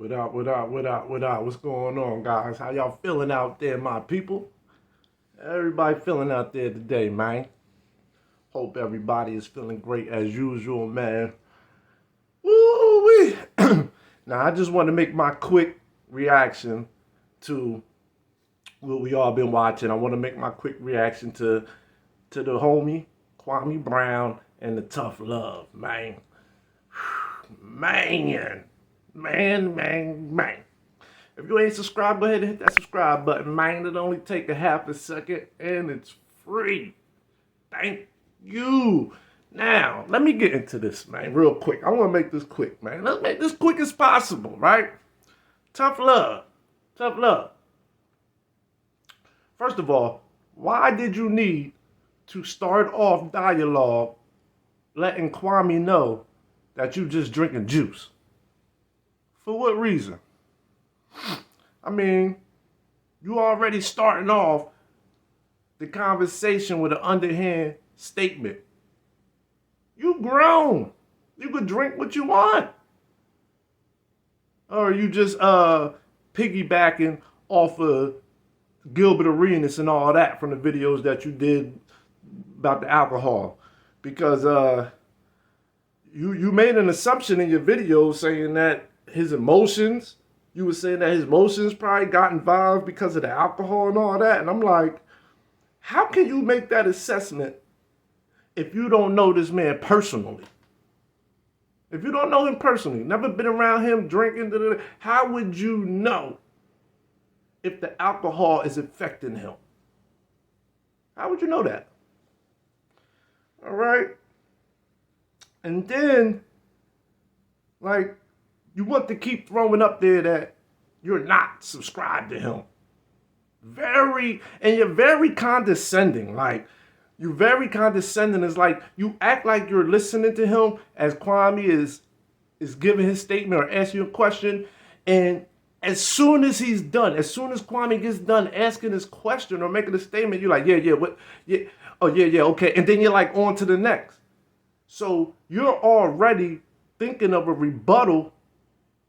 What up? What's going on, guys? How y'all feeling out there, my people? Everybody feeling out there today, man. Hope everybody is feeling great as usual, man. Woo-wee. Now, I just want to make my quick reaction to what we all been watching. I want to make my quick reaction to the homie Kwame Brown and the tough love, man. Man. If you ain't subscribed, go ahead and hit that subscribe button, man. It only take a half a second and it's free. Thank you. Now, let me get into this, man, real quick. I want to make this quick, man. Let's make this quick as possible, right? Tough love. Tough love. First of all, why did you need to start off dialogue letting Kwame know that you just drinking juice? For what reason? I mean, you already starting off the conversation with an underhand statement. You grown. You could drink what you want. Or are you just piggybacking off of Gilbert Arenas and all that from the videos that you did about the alcohol? Because you made an assumption in your video saying that you were saying that his emotions probably got involved because of the alcohol and all that. And I'm like, how can you make that assessment if you don't know this man personally? If you don't know him personally, never been around him drinking, how would you know if the alcohol is affecting him? How would you know that? All right. And then, like, you want to keep throwing up there that you're not subscribed to him. You're very condescending. Like, you're very condescending. It's like you act like you're listening to him as Kwame is giving his statement or asking you a question. And as soon as he's done, as soon as Kwame gets done asking his question or making a statement, you're like, okay. And then you're like, on to the next. So you're already thinking of a rebuttal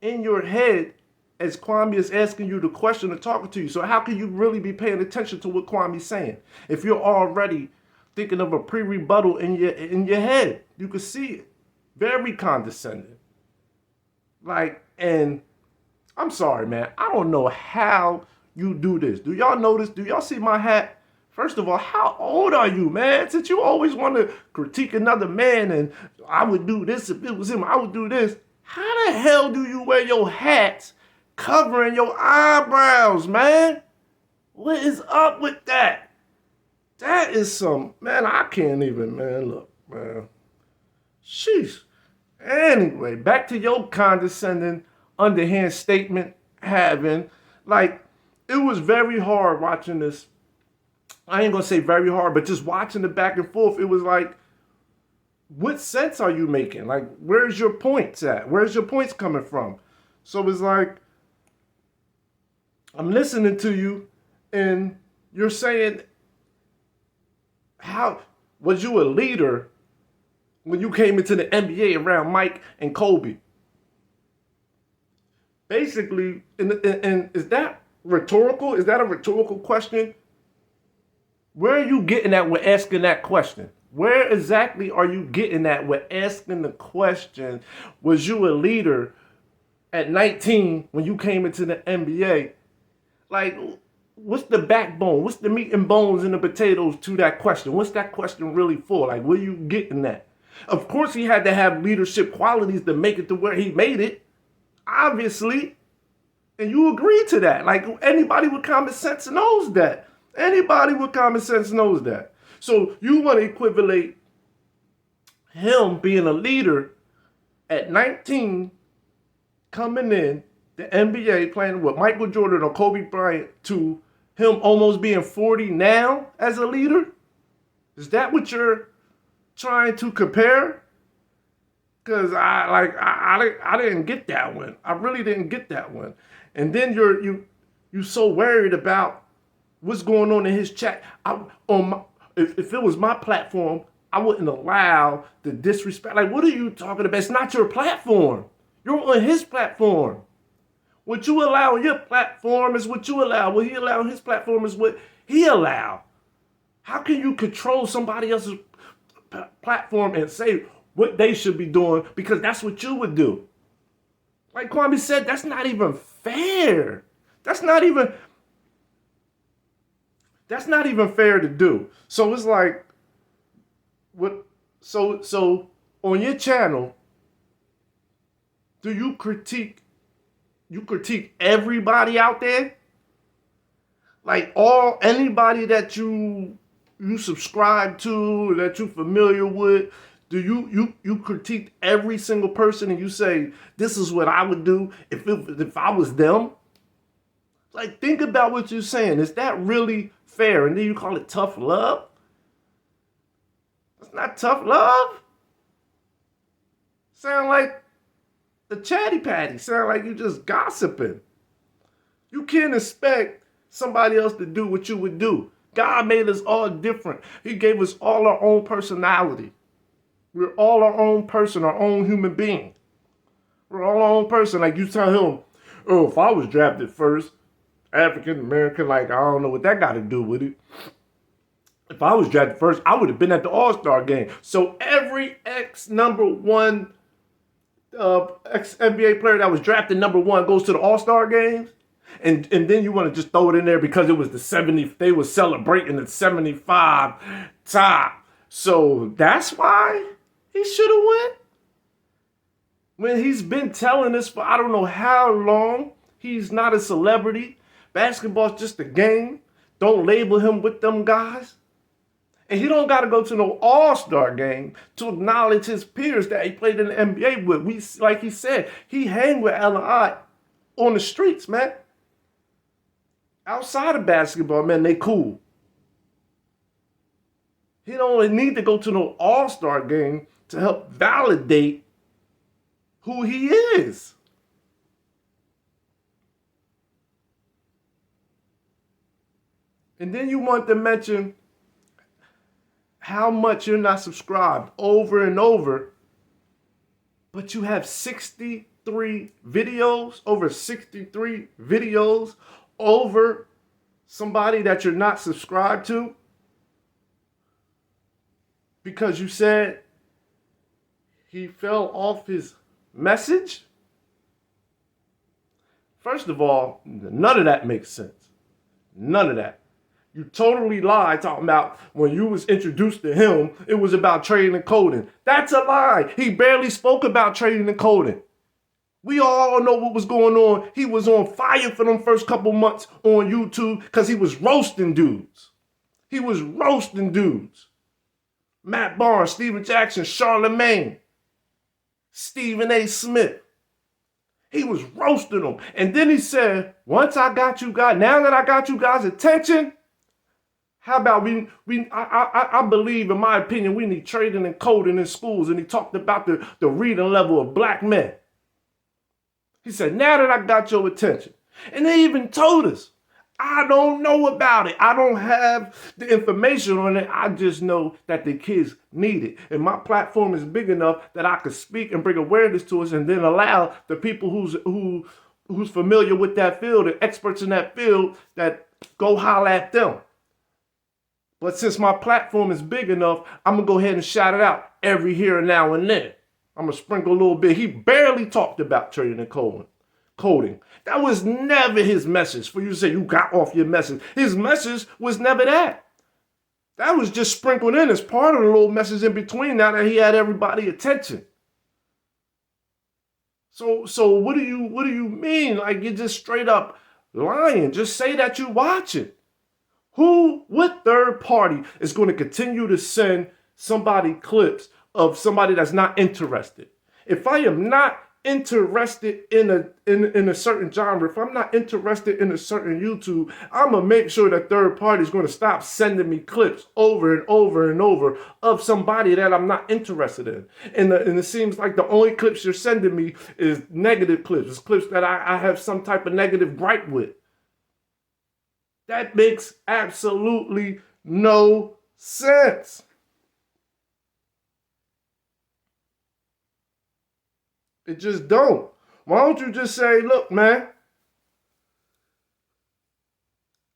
in your head as Kwame is asking you the question or talking to you. So how can you really be paying attention to what Kwame's saying if you're already thinking of a pre-rebuttal in your head? You can see it. Very condescending. Like, and I'm sorry, man. I don't know how you do this. Do y'all notice? Do y'all see my hat? First of all, how old are you, man? Since you always want to critique another man and I would do this if it was him, I would do this. How the hell do you wear your hats covering your eyebrows, man? What is up with that? That is some, man, I can't even, man, look, man. Sheesh. Anyway, back to your condescending, underhand statement having. Like, it was very hard watching this. I ain't gonna say very hard, but just watching the back and forth, it was like, what sense are you making? Like, where's your points at? Where's your points coming from? So it's like, I'm listening to you and you're saying, how was you a leader when you came into the NBA around Mike and Kobe? Basically, and is that rhetorical? Is that a rhetorical question? Where are you getting at with asking that question? Where exactly are you getting at with asking the question, was you a leader at 19 when you came into the NBA? Like, what's the backbone? What's the meat and bones and the potatoes to that question? What's that question really for? Like, where are you getting at? Of course, he had to have leadership qualities to make it to where he made it, obviously. And you agree to that. Like, anybody with common sense knows that. Anybody with common sense knows that. So you want to equivalent him being a leader at 19, coming in the NBA, playing with Michael Jordan or Kobe Bryant, to him almost being 40 now as a leader? Is that what you're trying to compare? Because I didn't get that one. I really didn't get that one. And then you're so worried about what's going on in his chat. If it was my platform, I wouldn't allow the disrespect. Like, what are you talking about? It's not your platform. You're on his platform. What you allow on your platform is what you allow. What he allow on his platform is what he allow. How can you control somebody else's platform and say what they should be doing because that's what you would do? Like Kwame said, that's not even fair. That's not even fair to do. So it's like what so on your channel, do you critique everybody out there? Like anybody that you subscribe to, that you familiar with, do you critique every single person and you say, this is what I would do if I was them? Like, think about what you're saying. Is that really fair? And then you call it tough love? It's not tough love. Sound like the chatty patty. Sound like you just gossiping. You can't expect somebody else to do what you would do. God made us all different. He gave us all our own personality. We're all our own person, our own human being. We're all our own person. Like you tell him, oh, if I was drafted first, African American, like I don't know what that got to do with it. If I was drafted first, I would have been at the All-Star game. So every ex-NBA player that was drafted number one goes to the All-Star games. And then you want to just throw it in there because it was the 70, they were celebrating the 75 top. So that's why he should have won? When he's been telling us for I don't know how long, he's not a celebrity. Basketball's just a game. Don't label him with them guys. And he don't got to go to no All-Star game to acknowledge his peers that he played in the NBA with. Like he said, he hang with L&I on the streets, man. Outside of basketball, man, they cool. He don't need to go to no All-Star game to help validate who he is. And then you want to mention how much you're not subscribed over and over, but you have 63 videos, over 63 videos over somebody that you're not subscribed to because you said he fell off his message? First of all, none of that makes sense. None of that. You totally lied talking about when you was introduced to him, it was about trading and coding. That's a lie. He barely spoke about trading and coding. We all know what was going on. He was on fire for them first couple months on YouTube because he was roasting dudes. He was roasting dudes. Matt Barnes, Steven Jackson, Charlemagne, Stephen A. Smith. He was roasting them. And then he said, once I got you guys, now that I got you guys' attention, how about I believe, in my opinion, we need trading and coding in schools. And he talked about the reading level of black men. He said, now that I got your attention. And they even told us, I don't know about it. I don't have the information on it. I just know that the kids need it. And my platform is big enough that I could speak and bring awareness to us and then allow the people who's familiar with that field and experts in that field that go holler at them. But since my platform is big enough, I'm going to go ahead and shout it out every here and now and then. I'm going to sprinkle a little bit. He barely talked about trading and coding. That was never his message for you to say you got off your message. His message was never that. That was just sprinkled in as part of the little message in between now that he had everybody's attention. So what do you mean? Like you're just straight up lying. Just say that you're watching. What third party is going to continue to send somebody clips of somebody that's not interested? If I am not interested in a certain genre, if I'm not interested in a certain YouTube, I'm gonna make sure that third party is going to stop sending me clips over and over and over of somebody that I'm not interested in. And it seems like the only clips you're sending me is negative clips. It's clips that I have some type of negative gripe with. That makes absolutely no sense. It just don't. Why don't you just say, look, man,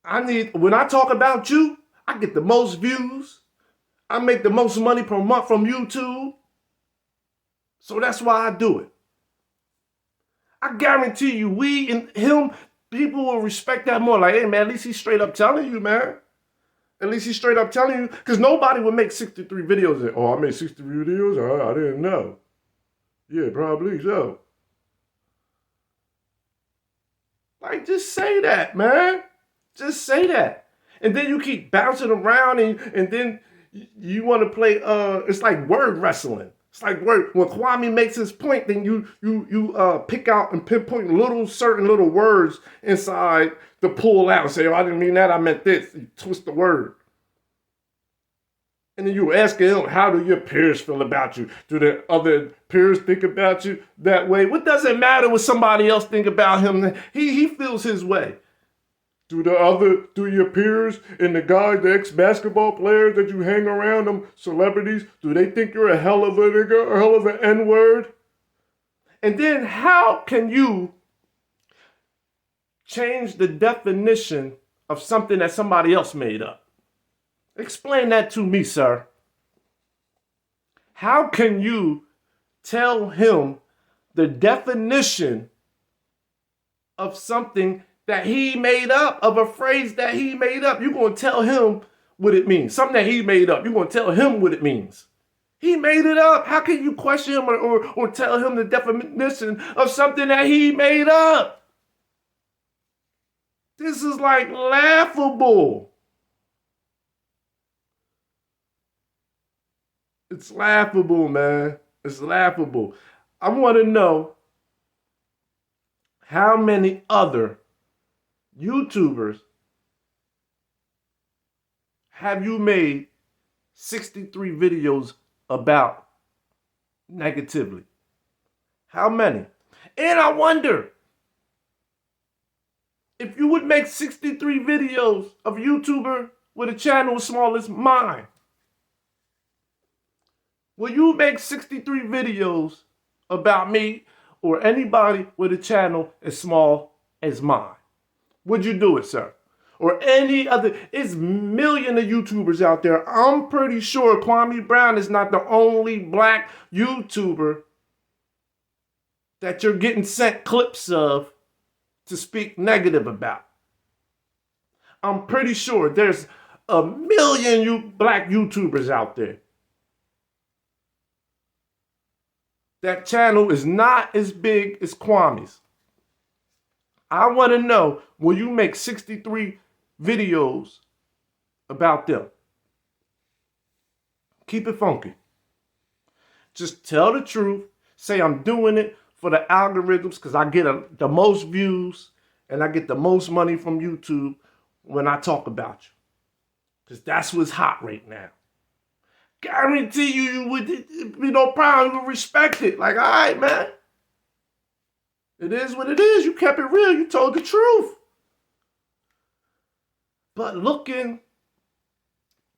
When I talk about you, I get the most views. I make the most money per month from YouTube. So that's why I do it. I guarantee you, we and him, people will respect that more. Like, hey man, at least he's straight up telling you, man. At least he's straight up telling you. Because nobody would make 63 videos and, oh, I made 63 videos? I didn't know. Yeah, probably so. Like, just say that, man. Just say that. And then you keep bouncing around and then you want to play, it's like word wrestling. It's like word, when Kwame makes his point, then you pick out and pinpoint certain little words inside to pull out and say, oh, I didn't mean that, I meant this. You twist the word. And then you ask him, how do your peers feel about you? Do the other peers think about you that way? What does it matter what somebody else think about him? He feels his way. Do your peers and the guys, the ex-basketball players that you hang around, them celebrities, do they think you're a hell of a nigga, a hell of an N-word? And then how can you change the definition of something that somebody else made up? Explain that to me, sir. How can you tell him the definition of something that he made up, of a phrase that he made up? You're going to tell him what it means. Something that he made up. You're going to tell him what it means. He made it up. How can you question him or tell him the definition of something that he made up? This is like laughable. It's laughable, man. It's laughable. I want to know how many other YouTubers have you made 63 videos about negatively? How many? And I wonder if you would make 63 videos of a YouTuber with a channel as small as mine. Will you make 63 videos about me or anybody with a channel as small as mine? Would you do it, sir? Or any other? It's millions of YouTubers out there. I'm pretty sure Kwame Brown is not the only black YouTuber that you're getting sent clips of to speak negative about. I'm pretty sure there's a million black YouTubers out there. That channel is not as big as Kwame's. I want to know, will you make 63 videos about them? Keep it funky. Just tell the truth. Say I'm doing it for the algorithms because I get the most views and I get the most money from YouTube when I talk about you. Because that's what's hot right now. Guarantee you would be no problem. You would respect it. Like, all right, man. It is what it is. You kept it real. You told the truth. But looking,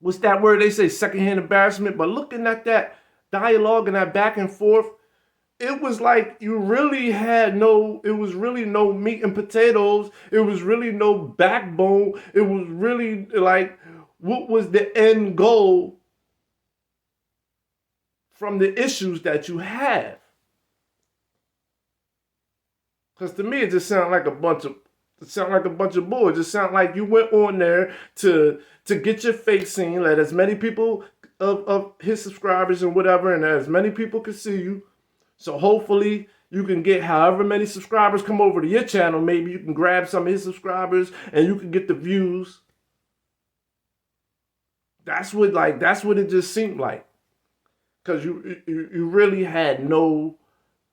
what's that word they say, secondhand embarrassment? But looking at that dialogue and that back and forth, it was like you really had it was really no meat and potatoes. It was really no backbone. It was really like, what was the end goal from the issues that you have? Because to me, it just sounded like a bunch of bull. It just sounded like you went on there to get your face seen, let as many people of his subscribers and whatever, and as many people can see you. So hopefully you can get however many subscribers come over to your channel. Maybe you can grab some of his subscribers and you can get the views. That's what it just seemed like. Because you really had no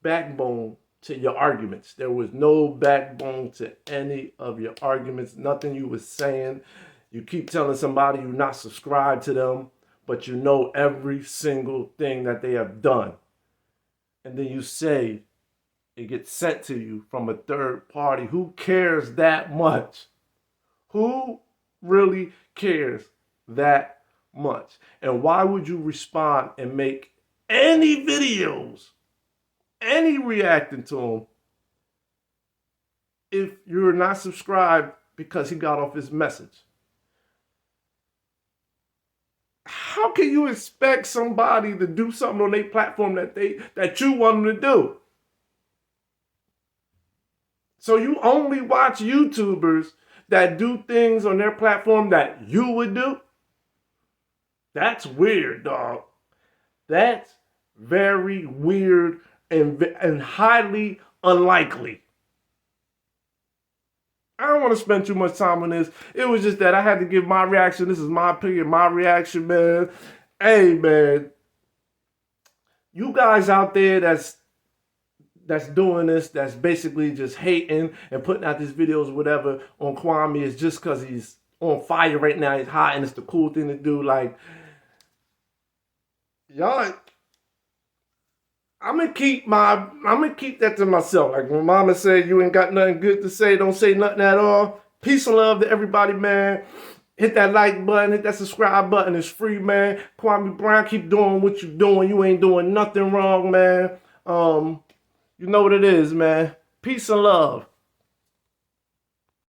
backbone to your arguments. There was no backbone to any of your arguments. Nothing you was saying. You keep telling somebody you're not subscribed to them, but you know every single thing that they have done. And then you say it gets sent to you from a third party. Who cares that much? Who really cares that much? And why would you respond and make any videos, any reacting to them, if you're not subscribed because he got off his message. How can you expect somebody to do something on their platform that you want them to do? So you only watch YouTubers that do things on their platform that you would do? That's weird, dog. That's very weird and highly unlikely. I don't want to spend too much time on this. It was just that I had to give my reaction. This is my opinion, my reaction, man. Hey, man. You guys out there that's doing this, that's basically just hating and putting out these videos or whatever on Kwame is just because he's on fire right now. He's hot and it's the cool thing to do. Like, y'all, I'm gonna keep that to myself. Like when Mama said, you ain't got nothing good to say, don't say nothing at all. Peace and love to everybody, man. Hit that like button, hit that subscribe button. It's free, man. Kwame Brown, keep doing what you're doing. You ain't doing nothing wrong, man. You know what it is, man. Peace and love.